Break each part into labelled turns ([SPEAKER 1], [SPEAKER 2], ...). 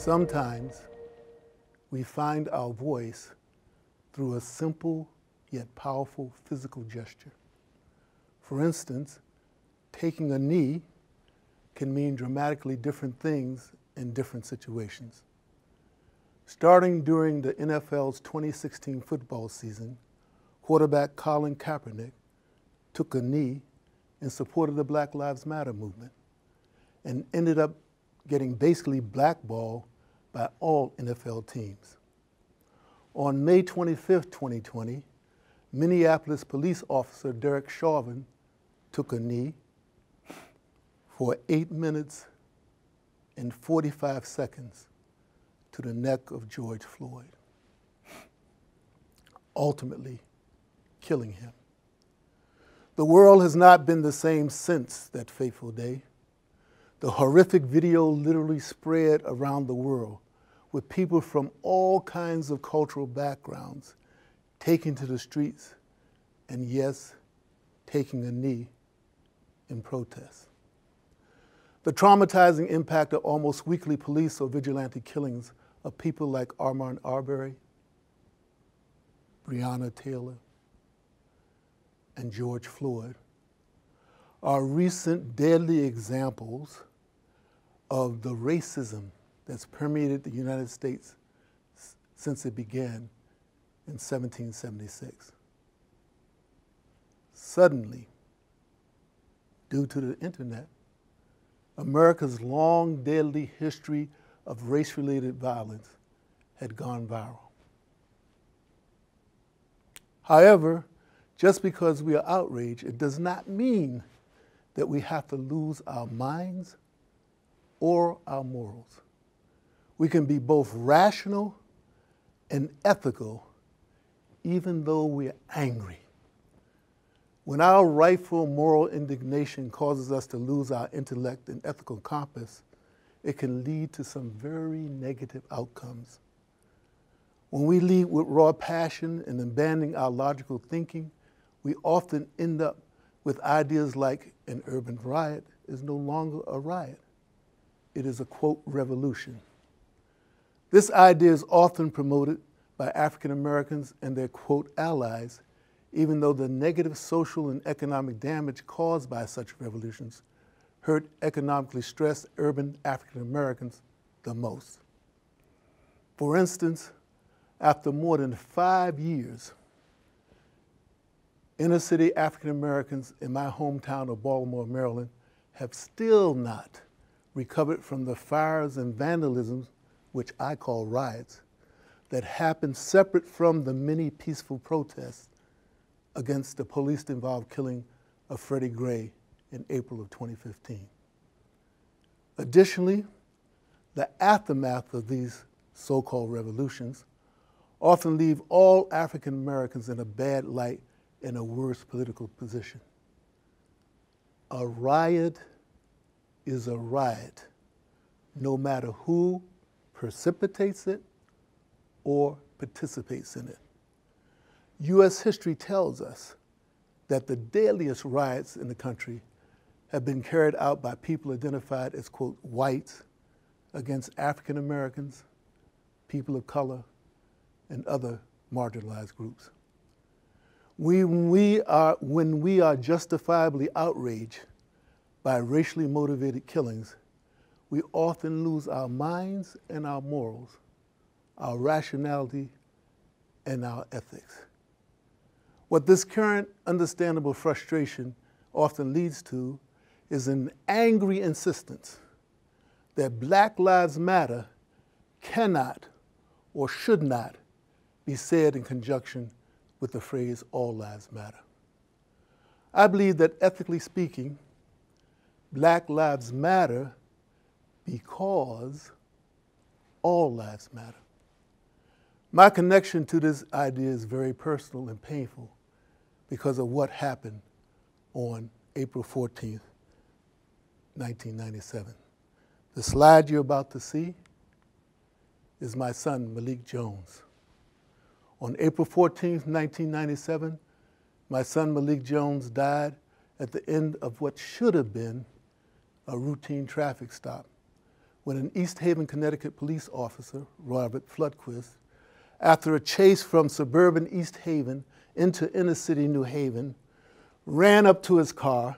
[SPEAKER 1] Sometimes we find our voice through a simple yet powerful physical gesture. For instance, taking a knee can mean dramatically different things in different situations. Starting during the NFL's 2016 football season, quarterback Colin Kaepernick took a knee in support of the Black Lives Matter movement and ended up getting basically blackballed by all NFL teams. On May 25, 2020, Minneapolis police officer Derek Chauvin took a knee for 8 minutes and 45 seconds to the neck of George Floyd, ultimately killing him. The world has not been the same since that fateful day. The horrific video literally spread around the world, with people from all kinds of cultural backgrounds taking to the streets and, yes, taking a knee in protest. The traumatizing impact of almost weekly police or vigilante killings of people like Ahmaud Arbery, Breonna Taylor, and George Floyd are recent deadly examples of the racism that's permeated the United States since it began in 1776. Suddenly, due to the internet, America's long deadly history of race-related violence had gone viral. However, just because we are outraged, it does not mean that we have to lose our minds or our morals. We can be both rational and ethical even though we're angry. When our rightful moral indignation causes us to lose our intellect and ethical compass, it can lead to some very negative outcomes. When we lead with raw passion and abandoning our logical thinking, we often end up with ideas like an urban riot is no longer a riot. It is a, quote, revolution. This idea is often promoted by African Americans and their, quote, allies, even though the negative social and economic damage caused by such revolutions hurt economically stressed urban African Americans the most. For instance, after more than 5 years, inner city African Americans in my hometown of Baltimore, Maryland, have still not recovered from the fires and vandalisms, which I call riots, that happened separate from the many peaceful protests against the police-involved killing of Freddie Gray in April of 2015. Additionally, the aftermath of these so-called revolutions often leave all African Americans in a bad light in a worse political position. A riot is a riot, no matter who precipitates it or participates in it. U.S. history tells us that the deadliest riots in the country have been carried out by people identified as, quote, whites against African Americans, people of color, and other marginalized groups. When we are justifiably outraged by racially motivated killings, we often lose our minds and our morals, our rationality and our ethics. What this current understandable frustration often leads to is an angry insistence that Black Lives Matter cannot or should not be said in conjunction with the phrase all lives matter. I believe that ethically speaking, Black lives matter because all lives matter. My connection to this idea is very personal and painful because of what happened on April 14th, 1997. The slide you're about to see is my son, Malik Jones. On April 14th, 1997, my son Malik Jones died at the end of what should have been a routine traffic stop when an East Haven, Connecticut police officer, Robert Floodquist, after a chase from suburban East Haven into inner city New Haven, ran up to his car,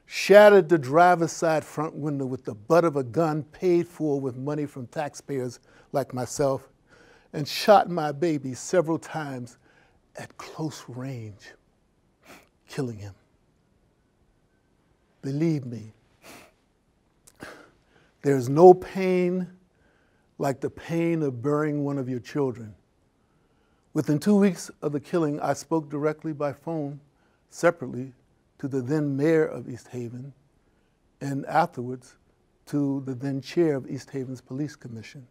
[SPEAKER 1] shattered the driver's side front window with the butt of a gun paid for with money from taxpayers like myself, and shot my baby several times at close range, killing him. Believe me, there's no pain like the pain of burying one of your children. Within 2 weeks of the killing, I spoke directly by phone, separately, to the then mayor of East Haven, and afterwards to the then chair of East Haven's Police Commission.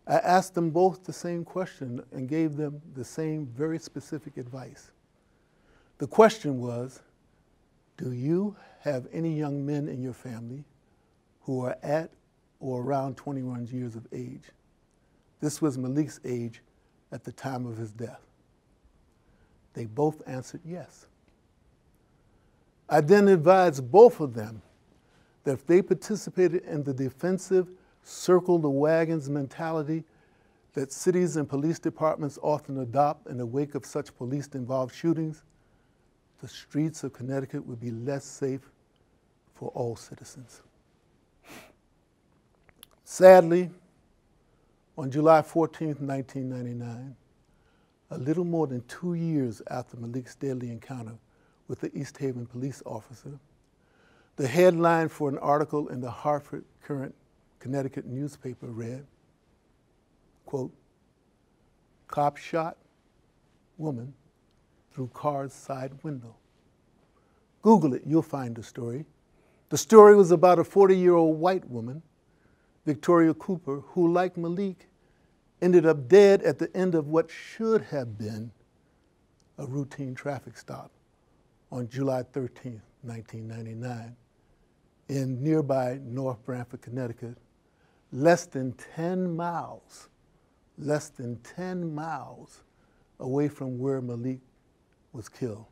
[SPEAKER 1] I asked them both the same question and gave them the same very specific advice. The question was, do you have any young men in your family who are at or around 21 years of age? This was Malik's age at the time of his death. They both answered yes. I then advised both of them that if they participated in the defensive circle the wagons mentality that cities and police departments often adopt in the wake of such police-involved shootings, the streets of Connecticut would be less safe for all citizens. Sadly, on July 14, 1999, a little more than 2 years after Malik's deadly encounter with the East Haven police officer, the headline for an article in the Hartford Current Connecticut newspaper read, quote, "Cop shot woman through car's side window." Google it, you'll find the story. The story was about a 40-year-old white woman, Victoria Cooper, who, like Malik, ended up dead at the end of what should have been a routine traffic stop on July 13, 1999, in nearby North Branford, Connecticut, less than 10 miles away from where Malik was killed.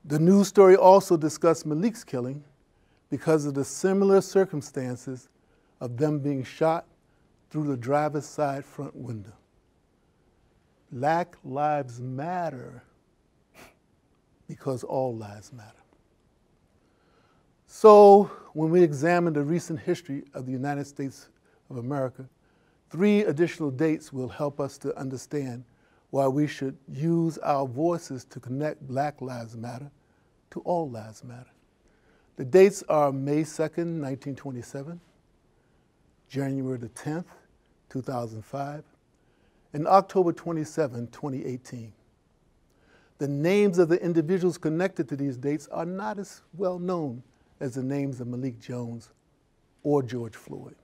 [SPEAKER 1] The news story also discussed Malik's killing because of the similar circumstances of them being shot through the driver's side front window. Black lives matter because all lives matter. So when we examine the recent history of the United States of America, 3 additional dates will help us to understand why we should use our voices to connect Black Lives Matter to all lives matter. The dates are May 2nd, 1927, January the 10th, 2005, and October 27, 2018. The names of the individuals connected to these dates are not as well known as the names of Malik Jones or George Floyd.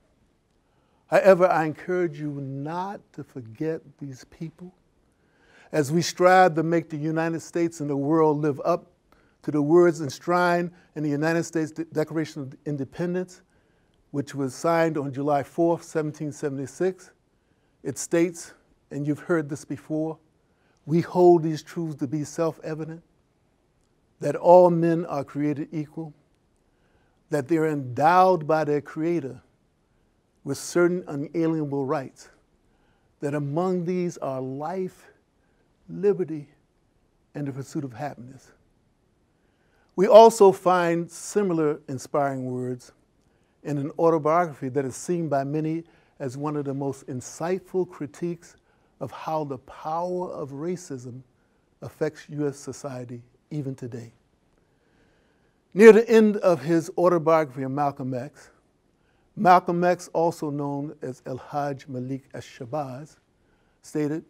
[SPEAKER 1] However, I encourage you not to forget these people as we strive to make the United States and the world live up to the words enshrined in the United States Declaration of Independence, which was signed on July 4th, 1776. It states, and you've heard this before, we hold these truths to be self-evident, that all men are created equal, that they're endowed by their Creator with certain unalienable rights, that among these are life, liberty, and the pursuit of happiness. We also find similar inspiring words in an autobiography that is seen by many as one of the most insightful critiques of how the power of racism affects U.S. society even today. Near the end of his autobiography of Malcolm X, Malcolm X, also known as El-Hajj Malik Shabazz, stated,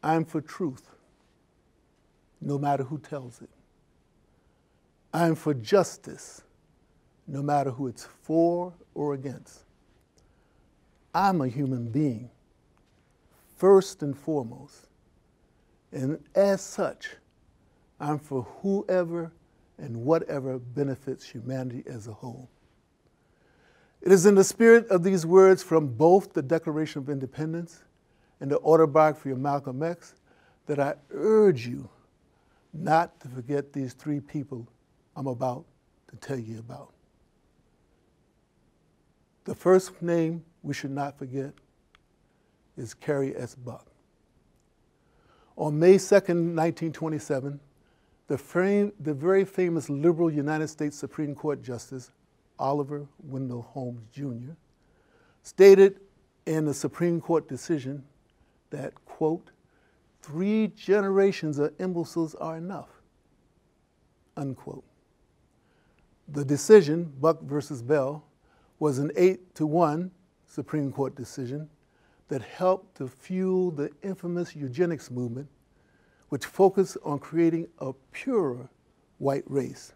[SPEAKER 1] "I'm for truth, no matter who tells it. I'm for justice, no matter who it's for or against. I'm a human being, first and foremost, and as such, I'm for whoever and whatever benefits humanity as a whole." It is in the spirit of these words from both the Declaration of Independence and the autobiography of Malcolm X that I urge you not to forget these 3 people I'm about to tell you about. The first name we should not forget is Carrie S. Buck. On May 2nd, 1927, the very famous liberal United States Supreme Court Justice, Oliver Wendell Holmes, Jr., stated in the Supreme Court decision that, quote, 3 generations of imbeciles are enough, unquote. The decision, Buck versus Bell, was an 8-1 Supreme Court decision that helped to fuel the infamous eugenics movement, which focused on creating a purer white race.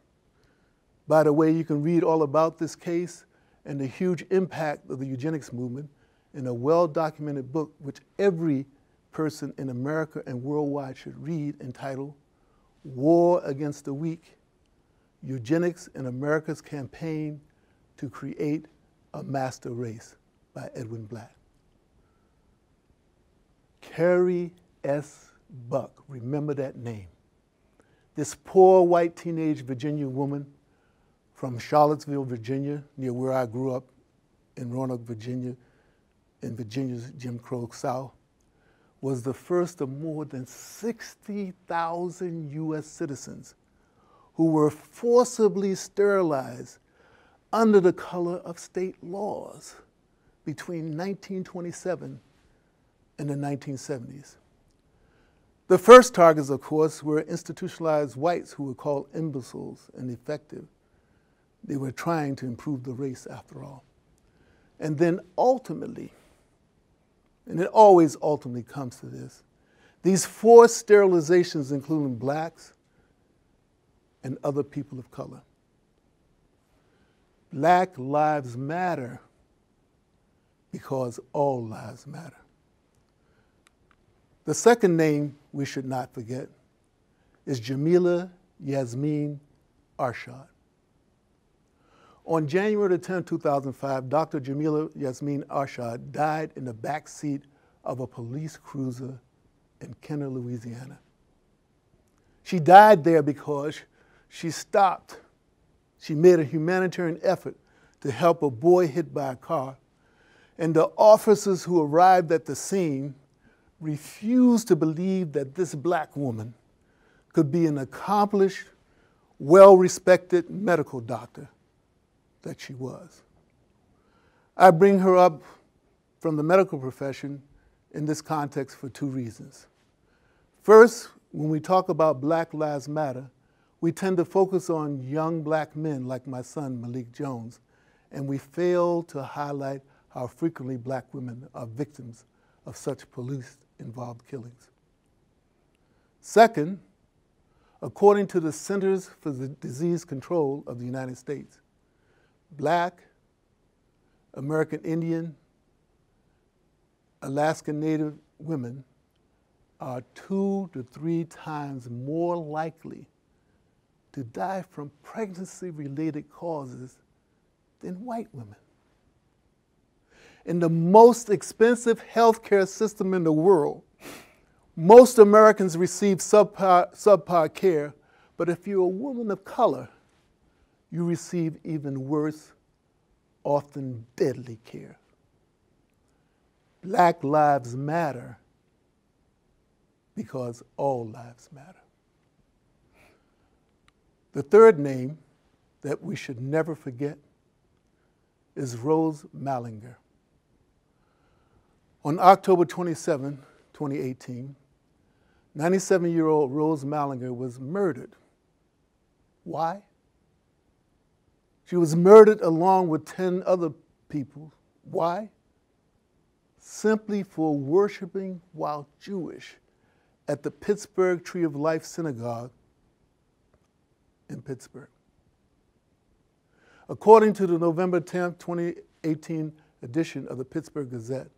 [SPEAKER 1] By the way, you can read all about this case and the huge impact of the eugenics movement in a well-documented book which every person in America and worldwide should read, entitled War Against the Weak: Eugenics in America's Campaign to Create a Master Race by Edwin Black. Carrie S. Buck, remember that name. This poor white teenage Virginia woman from Charlottesville, Virginia, near where I grew up in Roanoke, Virginia, in Virginia's Jim Crow South, was the first of more than 60,000 U.S. citizens who were forcibly sterilized under the color of state laws between 1927 and the 1970s. The first targets, of course, were institutionalized whites who were called imbeciles and ineffective. They were trying to improve the race, after all. And then ultimately, and it always ultimately comes to this, these forced sterilizations, including blacks and other people of color. Black lives matter because all lives matter. The second name we should not forget is Jameela Yasmeen Arshad. On January 10, 2005, Dr. Jameela Yasmeen Arshad died in the back seat of a police cruiser in Kenner, Louisiana. She died there because she made a humanitarian effort to help a boy hit by a car, and the officers who arrived at the scene refused to believe that this black woman could be an accomplished, well-respected medical doctor that she was. I bring her up from the medical profession in this context for 2 reasons. First, when we talk about Black Lives Matter, we tend to focus on young black men like my son, Malik Jones, and we fail to highlight how frequently black women are victims of such police-involved killings. Second, according to the Centers for Disease Control of the United States, Black, American Indian, Alaskan Native women are 2 to 3 times more likely to die from pregnancy-related causes than white women. In the most expensive healthcare system in the world, most Americans receive subpar care, but if you're a woman of color, you receive even worse, often deadly care. Black lives matter because all lives matter. The third name that we should never forget is Rose Mallinger. On October 27, 2018, 97-year-old Rose Mallinger was murdered. Why? She was murdered along with 10 other people. Why? Simply for worshiping while Jewish at the Pittsburgh Tree of Life Synagogue in Pittsburgh. According to the November 10, 2018 edition of the Pittsburgh Gazette,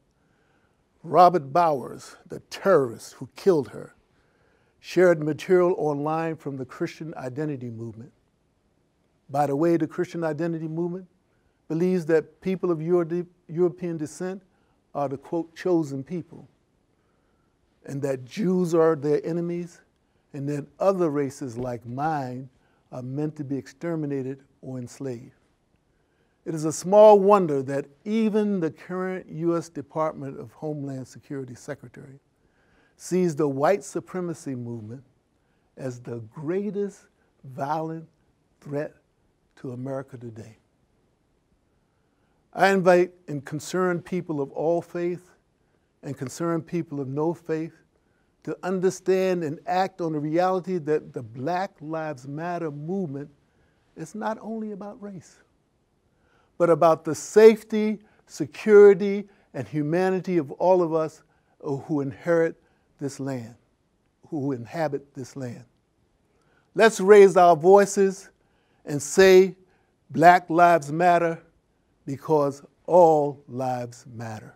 [SPEAKER 1] Robert Bowers, the terrorist who killed her, shared material online from the Christian Identity Movement. By the way, the Christian Identity Movement believes that people of European descent are the, quote, chosen people, and that Jews are their enemies, and that other races like mine are meant to be exterminated or enslaved. It is a small wonder that even the current U.S. Department of Homeland Security Secretary sees the white supremacy movement as the greatest violent threat to America today. I invite concerned people of all faith and concerned people of no faith to understand and act on the reality that the Black Lives Matter movement is not only about race, but about the safety, security, and humanity of all of us who inherit this land, who inhabit this land. Let's raise our voices and say Black Lives Matter, because all lives matter.